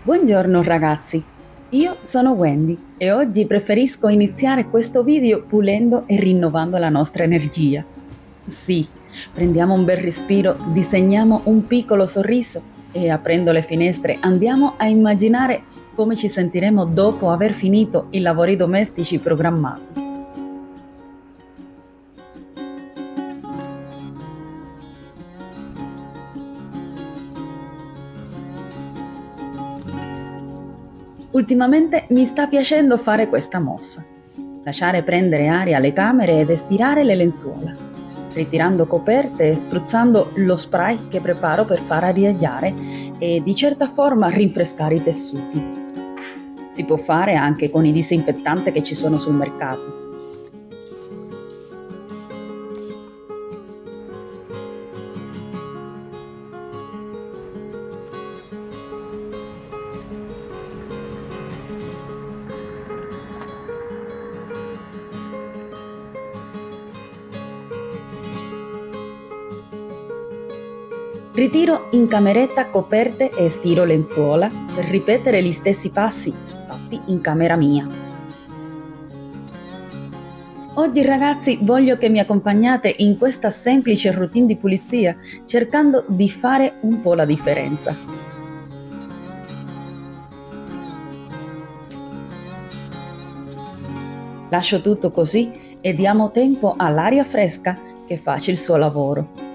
Buongiorno ragazzi, io sono Wendy e oggi preferisco iniziare questo video pulendo e rinnovando la nostra energia. Sì, prendiamo un bel respiro, disegniamo un piccolo sorriso e aprendo le finestre andiamo a immaginare come ci sentiremo dopo aver finito i lavori domestici programmati. Ultimamente mi sta piacendo fare questa mossa. Lasciare prendere aria alle camere ed estirare le lenzuola, ritirando coperte e spruzzando lo spray che preparo per far arieggiare e di certa forma rinfrescare i tessuti. Si può fare anche con i disinfettanti che ci sono sul mercato. Ritiro in cameretta coperte e stiro lenzuola per ripetere gli stessi passi fatti in camera mia. Oggi ragazzi voglio che mi accompagnate in questa semplice routine di pulizia cercando di fare un po' la differenza. Lascio tutto così e diamo tempo all'aria fresca che faccia il suo lavoro.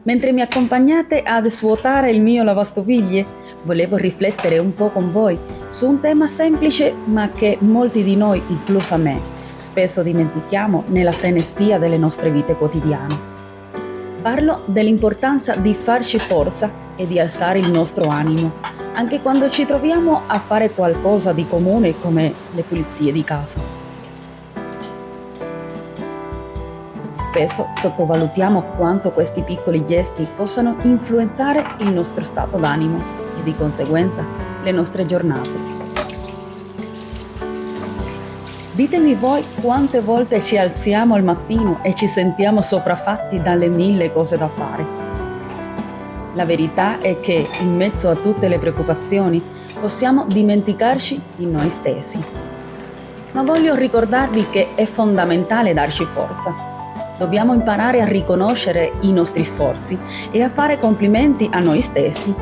Mentre mi accompagnate ad svuotare il mio lavastoviglie, volevo riflettere un po' con voi su un tema semplice ma che molti di noi, inclusa me, spesso dimentichiamo nella frenesia delle nostre vite quotidiane. Parlo dell'importanza di farci forza e di alzare il nostro animo, anche quando ci troviamo a fare qualcosa di comune come le pulizie di casa. Spesso sottovalutiamo quanto questi piccoli gesti possano influenzare il nostro stato d'animo e di conseguenza le nostre giornate. Ditemi voi quante volte ci alziamo al mattino e ci sentiamo sopraffatti dalle 1000 cose da fare. La verità è che in mezzo a tutte le preoccupazioni possiamo dimenticarci di noi stessi. Ma voglio ricordarvi che è fondamentale darci forza. Dobbiamo imparare a riconoscere i nostri sforzi e a fare complimenti a noi stessi.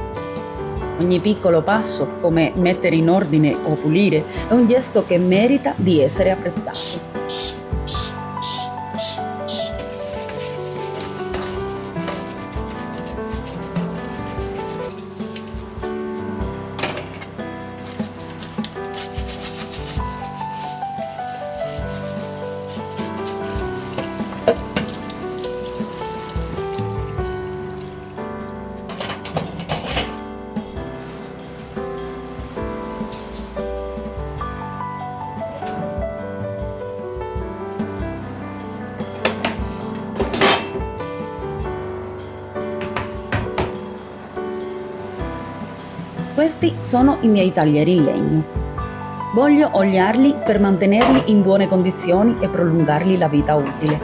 Ogni piccolo passo, come mettere in ordine o pulire, è un gesto che merita di essere apprezzato. Questi sono i miei taglieri in legno. Voglio oliarli per mantenerli in buone condizioni e prolungargli la vita utile.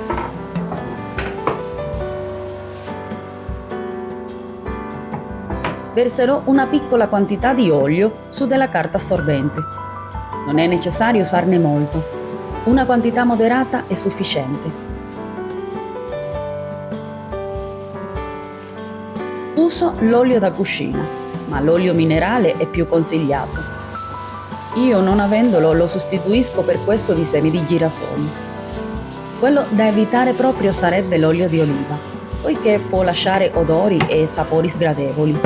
Verserò una piccola quantità di olio su della carta assorbente. Non è necessario usarne molto. Una quantità moderata è sufficiente. Uso l'olio da cucina, ma l'olio minerale è più consigliato. Io, non avendolo, lo sostituisco per questo di semi di girasoli. Quello da evitare proprio sarebbe l'olio di oliva, poiché può lasciare odori e sapori sgradevoli.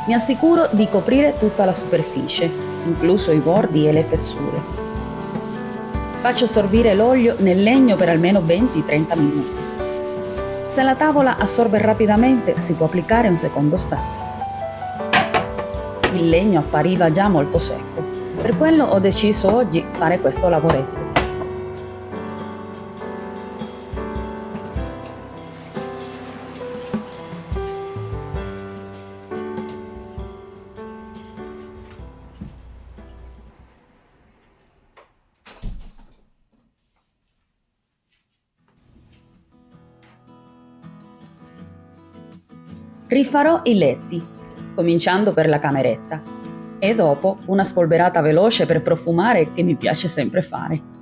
Mi assicuro di coprire tutta la superficie, incluso i bordi e le fessure. Faccio assorbire l'olio nel legno per almeno 20-30 minuti. Se la tavola assorbe rapidamente, si può applicare un secondo strato. Il legno appariva già molto secco, per quello ho deciso oggi fare questo lavoretto. Rifarò i letti, cominciando per la cameretta, e dopo una spolverata veloce per profumare che mi piace sempre fare.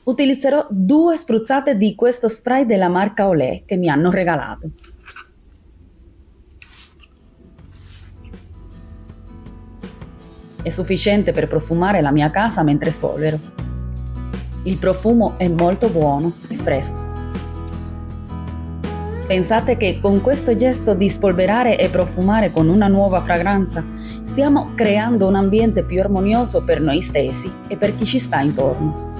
Utilizzerò 2 spruzzate di questo spray della marca Olé che mi hanno regalato. È sufficiente per profumare la mia casa mentre spolvero. Il profumo è molto buono e fresco. Pensate che con questo gesto di spolverare e profumare con una nuova fragranza stiamo creando un ambiente più armonioso per noi stessi e per chi ci sta intorno.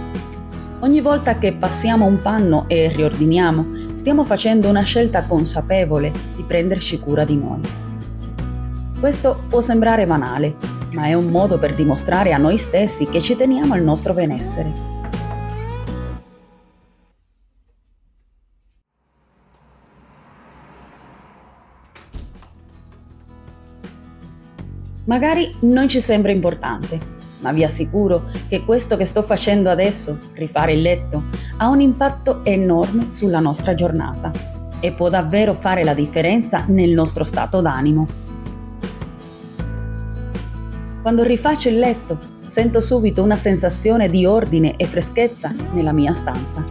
Ogni volta che passiamo un panno e riordiniamo, stiamo facendo una scelta consapevole di prenderci cura di noi. Questo può sembrare banale, ma è un modo per dimostrare a noi stessi che ci teniamo al nostro benessere. Magari non ci sembra importante, ma vi assicuro che questo che sto facendo adesso, rifare il letto, ha un impatto enorme sulla nostra giornata e può davvero fare la differenza nel nostro stato d'animo. Quando rifaccio il letto, sento subito una sensazione di ordine e freschezza nella mia stanza.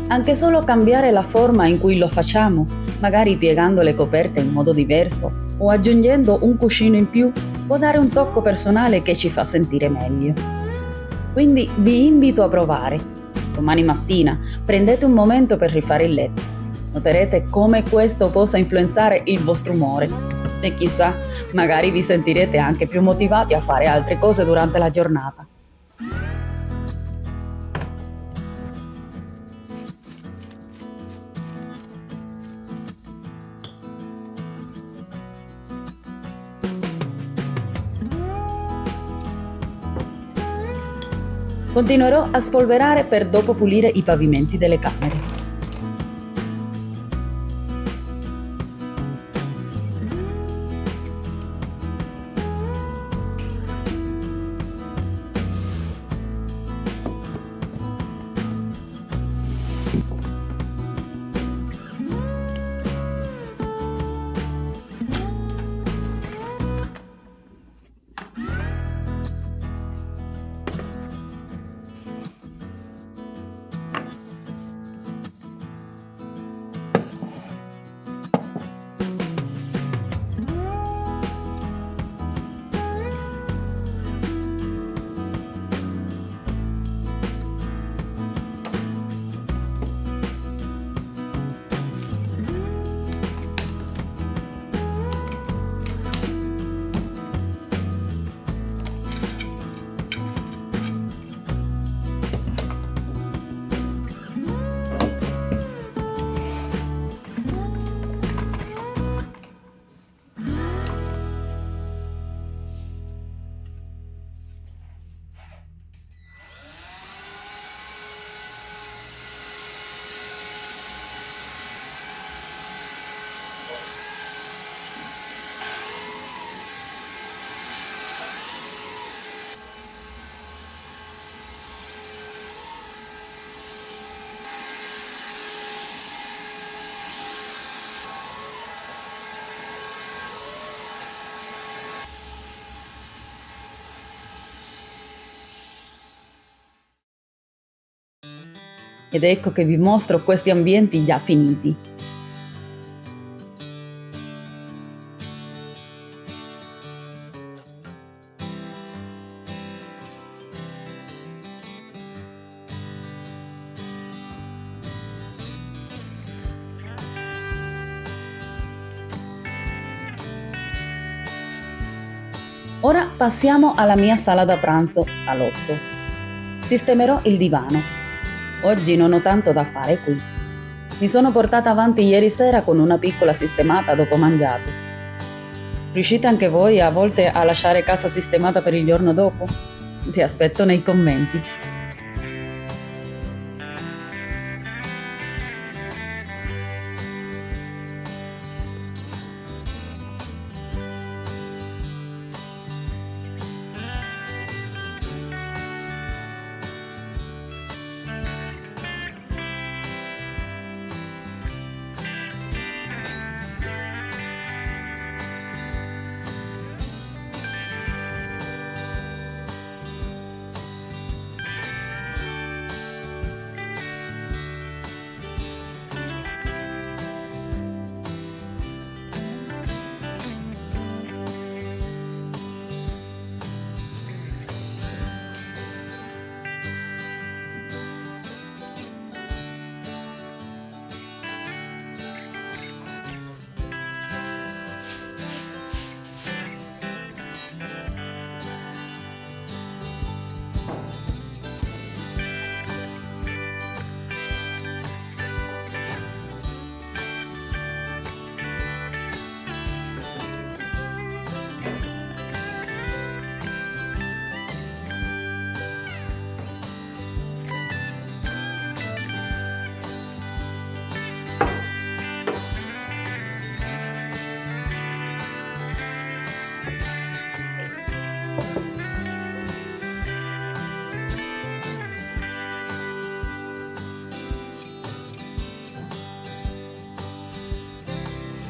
Anche solo cambiare la forma in cui lo facciamo, magari piegando le coperte in modo diverso o aggiungendo un cuscino in più, può dare un tocco personale che ci fa sentire meglio. Quindi vi invito a provare. Domani mattina prendete un momento per rifare il letto. Noterete come questo possa influenzare il vostro umore. E chissà, magari vi sentirete anche più motivati a fare altre cose durante la giornata. Continuerò a spolverare per dopo pulire i pavimenti delle camere. Ed ecco che vi mostro questi ambienti già finiti. Ora passiamo alla mia sala da pranzo, salotto. Sistemerò il divano. Oggi non ho tanto da fare qui. Mi sono portata avanti ieri sera con una piccola sistemata dopo mangiato. Riuscite anche voi a volte a lasciare casa sistemata per il giorno dopo? Ti aspetto nei commenti.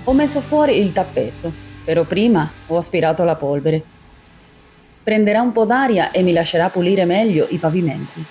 Ho messo fuori il tappeto, però prima ho aspirato la polvere. Prenderà un po' d'aria e mi lascerà pulire meglio i pavimenti.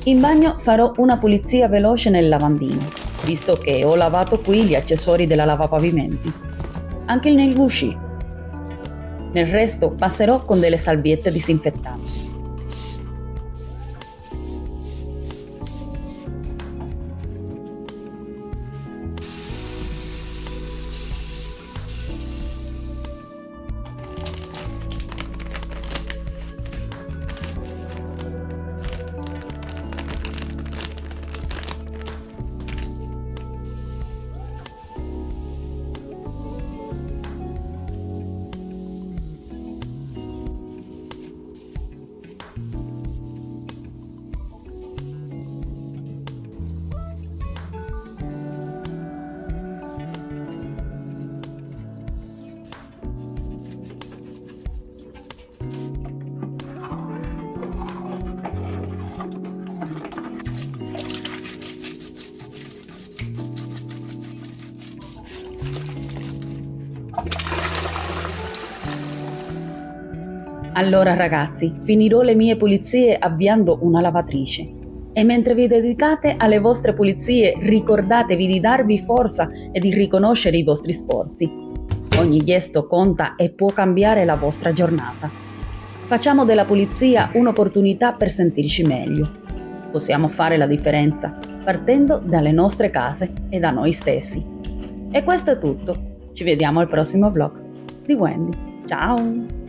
In bagno farò una pulizia veloce nel lavandino, visto che ho lavato qui gli accessori della lavapavimenti. Anche nel gusci. Nel resto passerò con delle salviette disinfettanti. Allora ragazzi, finirò le mie pulizie avviando una lavatrice. E mentre vi dedicate alle vostre pulizie, ricordatevi di darvi forza e di riconoscere i vostri sforzi. Ogni gesto conta e può cambiare la vostra giornata. Facciamo della pulizia un'opportunità per sentirci meglio. Possiamo fare la differenza partendo dalle nostre case e da noi stessi. E questo è tutto. Ci vediamo al prossimo vlog di Wendy. Ciao!